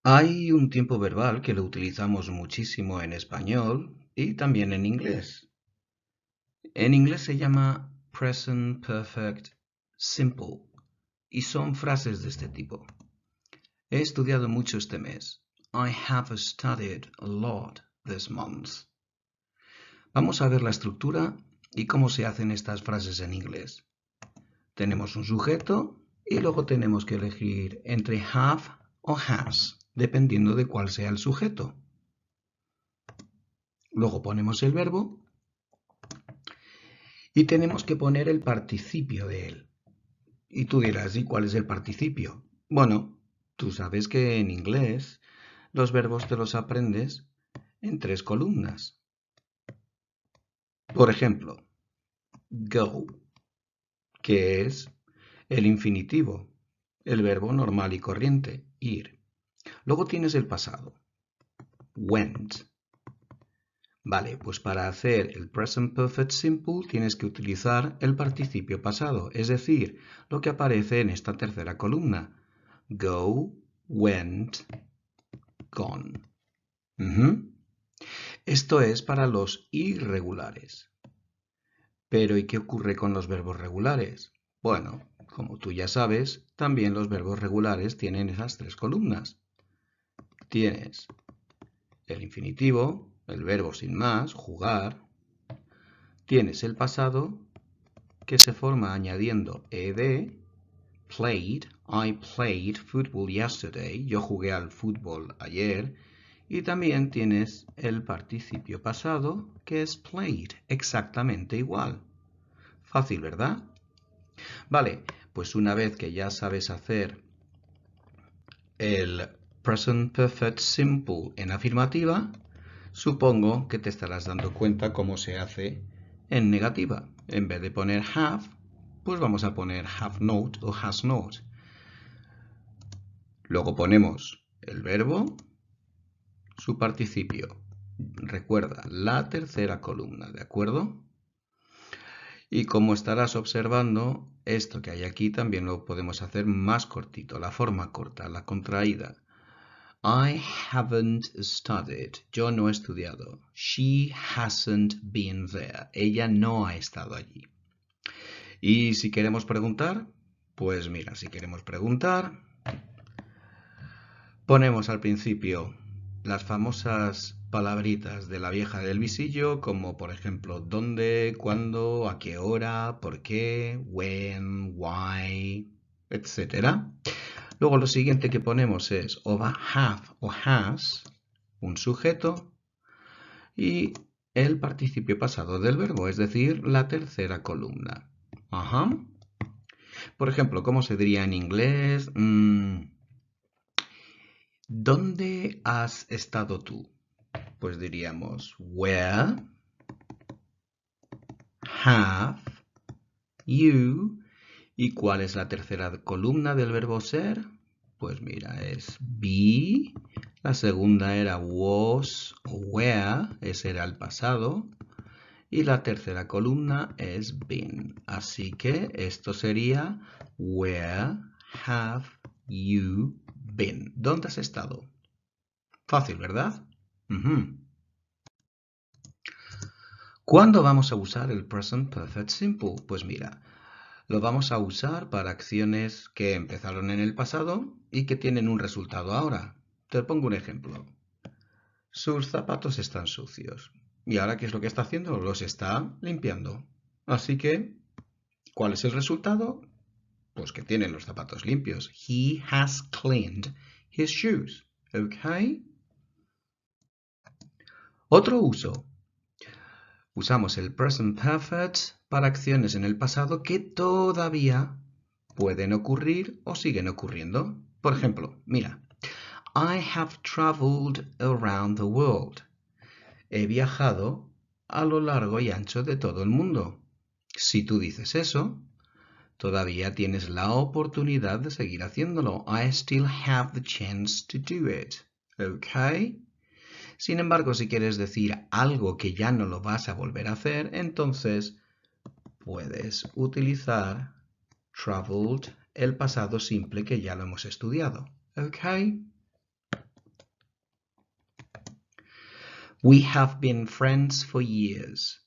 Hay un tiempo verbal que lo utilizamos muchísimo en español y también en inglés. En inglés se llama Present Perfect Simple y son frases de este tipo. He estudiado mucho este mes. I have studied a lot this month. Vamos a ver la estructura y cómo se hacen estas frases en inglés. Tenemos un sujeto y luego tenemos que elegir entre have o has, dependiendo de cuál sea el sujeto. Luego ponemos el verbo y tenemos que poner el participio de él. Y tú dirás, ¿y cuál es el participio? Bueno, tú sabes que en inglés los verbos te los aprendes en 3 columnas. Por ejemplo, go, que es el infinitivo, el verbo normal y corriente, ir. Luego tienes el pasado, went. Vale, pues para hacer el present perfect simple tienes que utilizar el participio pasado, es decir, lo que aparece en esta tercera columna. Go, went, gone. Esto es para los irregulares. Pero ¿y qué ocurre con los verbos regulares? Bueno, como tú ya sabes, también los verbos regulares tienen esas 3 columnas. Tienes el infinitivo, el verbo sin más, jugar. Tienes el pasado, que se forma añadiendo ed, played, I played football yesterday, yo jugué al fútbol ayer, y también tienes el participio pasado, que es played, exactamente igual. Fácil, ¿verdad? Vale, pues una vez que ya sabes hacer el present perfect simple en afirmativa, supongo que te estarás dando cuenta cómo se hace en negativa. En vez de poner have, pues vamos a poner have not o has not. Luego ponemos el verbo, su participio. Recuerda, la tercera columna, ¿de acuerdo? Y como estarás observando, esto que hay aquí también lo podemos hacer más cortito, la forma corta, la contraída. I haven't studied. Yo no he estudiado. She hasn't been there. Ella no ha estado allí. Y si queremos preguntar, pues mira, si queremos preguntar, ponemos al principio las famosas palabritas de la vieja del visillo, como por ejemplo dónde, cuándo, a qué hora, por qué, when, why, etc. Luego lo siguiente que ponemos es o have o has, un sujeto, y el participio pasado del verbo, es decir, la tercera columna. Ajá. Por ejemplo, ¿cómo se diría en inglés? ¿Dónde has estado tú? Pues diríamos, where have you? ¿Y cuál es la tercera columna del verbo ser? Pues mira, es be. La segunda era was o were, ese era el pasado. Y la tercera columna es been. Así que esto sería where have you been? ¿Dónde has estado? Fácil, ¿verdad? ¿Cuándo vamos a usar el present perfect simple? Pues mira, lo vamos a usar para acciones que empezaron en el pasado y que tienen un resultado ahora. Te pongo un ejemplo. Sus zapatos están sucios. ¿Y ahora qué es lo que está haciendo? Los está limpiando. Así que, ¿cuál es el resultado? Pues que tiene los zapatos limpios. He has cleaned his shoes. ¿Ok? Otro uso. Usamos el present perfect para acciones en el pasado que todavía pueden ocurrir o siguen ocurriendo. Por ejemplo, mira, I have traveled around the world. He viajado a lo largo y ancho de todo el mundo. Si tú dices eso, todavía tienes la oportunidad de seguir haciéndolo. I still have the chance to do it. ¿Ok? Sin embargo, si quieres decir algo que ya no lo vas a volver a hacer, entonces puedes utilizar traveled, el pasado simple que ya lo hemos estudiado. ¿Ok? We have been friends for years.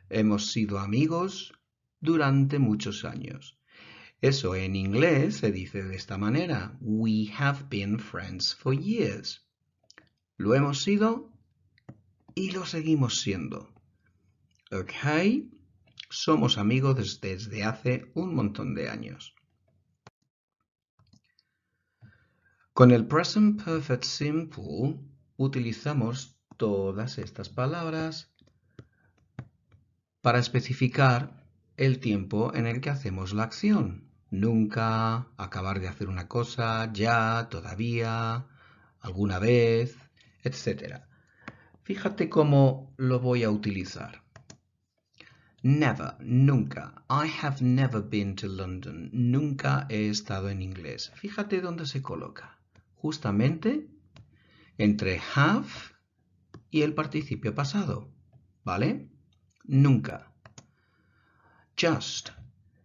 Hemos sido amigos durante muchos años. Eso en inglés se dice de esta manera. We have been friends for years. Lo hemos sido y lo seguimos siendo. ¿Ok? Somos amigos desde hace un montón de años. Con el Present Perfect Simple utilizamos todas estas palabras para especificar el tiempo en el que hacemos la acción. Nunca, acabar de hacer una cosa, ya, todavía, alguna vez, etc. Fíjate cómo lo voy a utilizar. Never, nunca. I have never been to London. Nunca he estado en inglés. Fíjate dónde se coloca. Justamente entre have y el participio pasado. ¿Vale? Nunca. Just.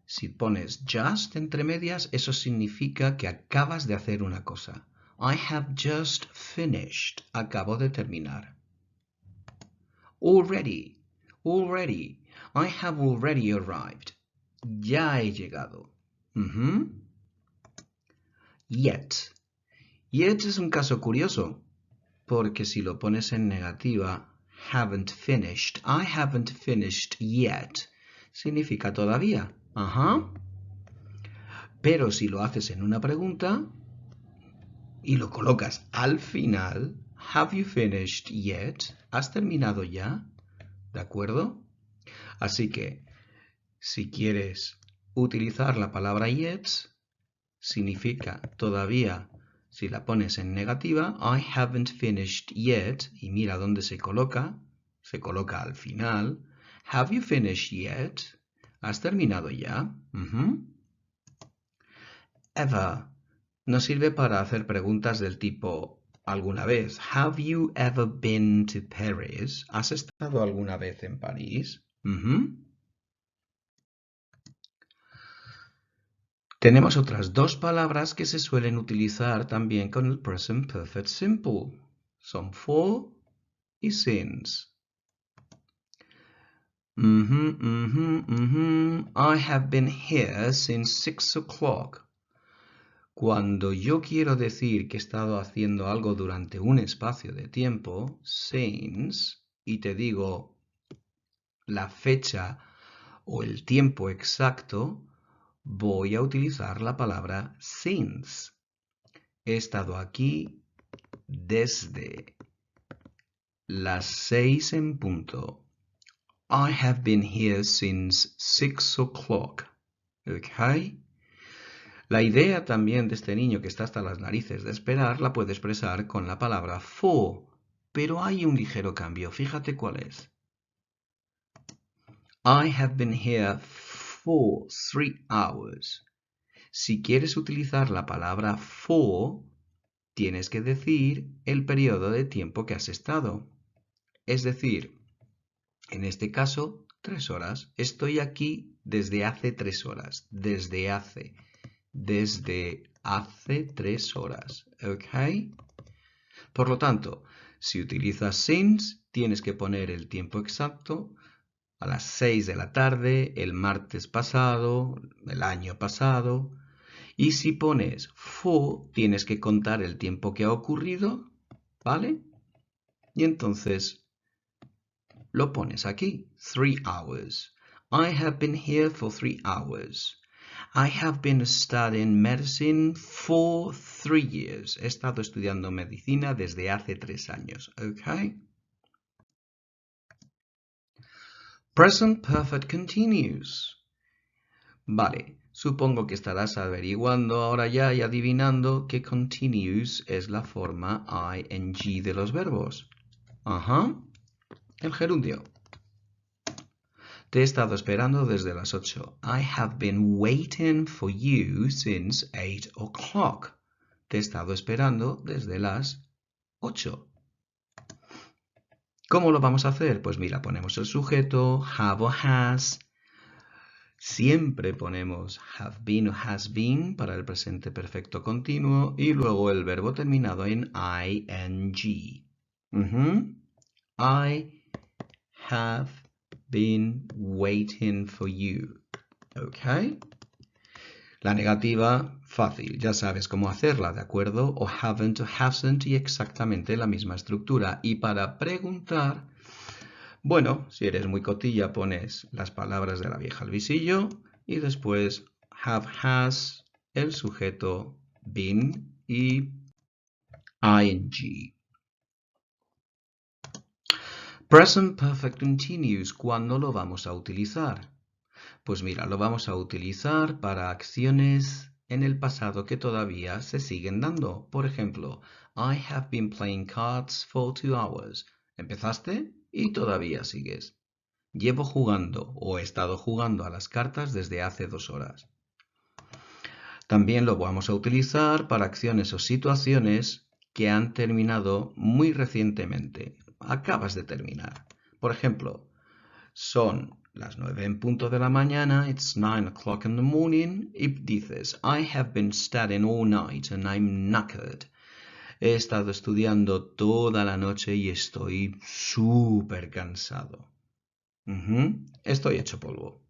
Si pones just entre medias, eso significa que acabas de hacer una cosa. I have just finished. Acabo de terminar. Already. Already. I have already arrived. Ya he llegado. Yet. Yet es un caso curioso, porque si lo pones en negativa, haven't finished, I haven't finished yet, significa todavía. Pero si lo haces en una pregunta y lo colocas al final, have you finished yet? ¿Has terminado ya? ¿De acuerdo? Así que, si quieres utilizar la palabra yet, significa todavía. Si la pones en negativa, I haven't finished yet, y mira dónde se coloca al final. Have you finished yet? ¿Has terminado ya? Ever nos sirve para hacer preguntas del tipo ¿alguna vez? Have you ever been to Paris? ¿Has estado alguna vez en París? Tenemos otras dos palabras que se suelen utilizar también con el Present Perfect Simple. Son for y since. I have been here since 6 o'clock. Cuando yo quiero decir que he estado haciendo algo durante un espacio de tiempo, since, y te digo la fecha o el tiempo exacto, voy a utilizar la palabra since. He estado aquí desde las 6 en punto. I have been here since 6 o'clock. ¿Ok? La idea también de este niño que está hasta las narices de esperar la puede expresar con la palabra for, pero hay un ligero cambio. Fíjate cuál es. I have been here for 3 hours. Si quieres utilizar la palabra for, tienes que decir el periodo de tiempo que has estado. Es decir, en este caso, 3 horas. Estoy aquí desde hace 3 horas. Desde hace 3 horas. ¿Ok? Por lo tanto, si utilizas since, tienes que poner el tiempo exacto a las 6 de la tarde, el martes pasado, el año pasado. Y si pones for, tienes que contar el tiempo que ha ocurrido, ¿vale? Y entonces lo pones aquí, 3 hours. I have been here for 3 hours. I have been studying medicine for 3 years. He estado estudiando medicina desde hace 3 años. ¿Ok? Present Perfect Continuous. Vale, supongo que estarás averiguando ahora ya y adivinando que continuous es la forma ing de los verbos. El gerundio. Te he estado esperando desde las 8. I have been waiting for you since 8 o'clock. Te he estado esperando desde las 8. ¿Cómo lo vamos a hacer? Pues mira, ponemos el sujeto, have o has. Siempre ponemos have been o has been para el presente perfecto continuo y luego el verbo terminado en ing. I have been waiting for you. ¿Ok? La negativa, fácil, ya sabes cómo hacerla, ¿de acuerdo? O haven't o hasn't y exactamente la misma estructura. Y para preguntar, bueno, si eres muy cotilla pones las palabras de la vieja al visillo y después have, has, el sujeto, been y ing. Present Perfect Continuous, ¿cuándo lo vamos a utilizar? Pues mira, lo vamos a utilizar para acciones en el pasado que todavía se siguen dando. Por ejemplo, I have been playing cards for 2 hours. Empezaste y todavía sigues. Llevo jugando o he estado jugando a las cartas desde hace 2 horas. También lo vamos a utilizar para acciones o situaciones que han terminado muy recientemente. Acabas de terminar. Por ejemplo, son las 9 en punto de la mañana, it's 9 o'clock in the morning, y dices, I have been studying all night and I'm knackered. He estado estudiando toda la noche y estoy súper cansado. Estoy hecho polvo.